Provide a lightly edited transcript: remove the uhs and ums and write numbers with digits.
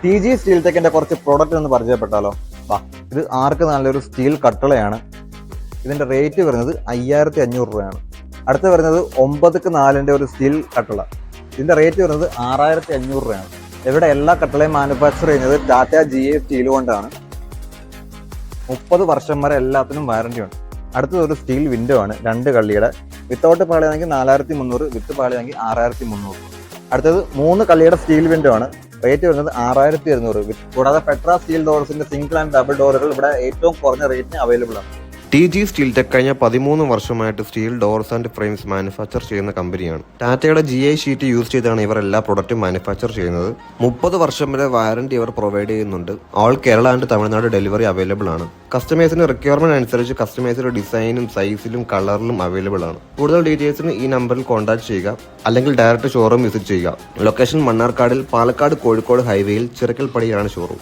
TG steel ടെക്കിന്റെ കുറച്ച് product ഒന്ന് പരിചയപ്പെട്ടാലോ? വാ, ഇത് ആർക്ക് നല്ലൊരു സ്റ്റീൽ കട്ടളയാണ്. ഇതിന്റെ റേറ്റ് വരുന്നത് 5500 രൂപയാണ്. അടുത്ത് വരുന്നത് 9x4 ഒരു സ്റ്റീൽ കട്ടള. ഇതിന്റെ റേറ്റ് വരുന്നത് 6500 രൂപയാണ്. ഇവിടെ എല്ലാ കട്ടളയും മാനുഫാക്ചർ ചെയ്യുന്നത് ടാറ്റ GA സ്റ്റീൽ കൊണ്ടാണ്. 30 വർഷം വരെ എല്ലാത്തിനും വാറന്റി ഉണ്ട്. അടുത്തത് ഒരു സ്റ്റീൽ വിൻഡോ ആണ്, 2 കള്ളിയുടെ. വിത്തൗട്ട് പാളിയാണെങ്കിൽ 4300, വിത്ത് പാളിയാണെങ്കിൽ 6300. അടുത്തത് 3 കള്ളിയുടെ സ്റ്റീൽ വിൻഡോ ആണ്. റേറ്റ് വരുന്നത് 6200. കൂടാതെ പെട്ര സ്റ്റീൽ ഡോർസിന്റെ സിംഗിൾ ആൻഡ് ഡബിൾ ഡോറുകൾ ഇവിടെ ഏറ്റവും കുറഞ്ഞ റേറ്റിന് അവൈലബിൾ ആണ്. TG സ്റ്റീൽ ടെക് കഴിഞ്ഞ 13 വർഷമായിട്ട് steel doors and frames manufacture ചെയ്യുന്ന കമ്പനിയാണ്. ടാറ്റയുടെ GI ഷീറ്റ് യൂസ് ചെയ്താണ് ഇവർ എല്ലാ പ്രൊഡക്റ്റും മാനുഫാക്ചർ ചെയ്യുന്നത്. 30 വർഷം വരെ വാറന്റി ഇവർ പ്രൊവൈഡ് ചെയ്യുന്നുണ്ട്. All Kerala and Tamil Nadu delivery available ആണ്. കസ്റ്റമേഴ്സിന് റിക്വയർമെന്റ് അനുസരിച്ച് കസ്റ്റമൈസ്ഡ് ഡിസൈനും സൈസിലും കളറിലും അവൈലബിൾ ആണ്. കൂടുതൽ ഡീറ്റെയിൽസിന് ഈ നമ്പറിൽ കോൺടാക്ട് ചെയ്യുക, അല്ലെങ്കിൽ ഡയറക്റ്റ് ഷോറൂം വിസിറ്റ് ചെയ്യുക. ലൊക്കേഷൻ മണ്ണാർക്കാടിൽ, പാലക്കാട് കോഴിക്കോട് ഹൈവേയിൽ ചിറക്കൽപ്പടിയാണ് ഷോറൂം.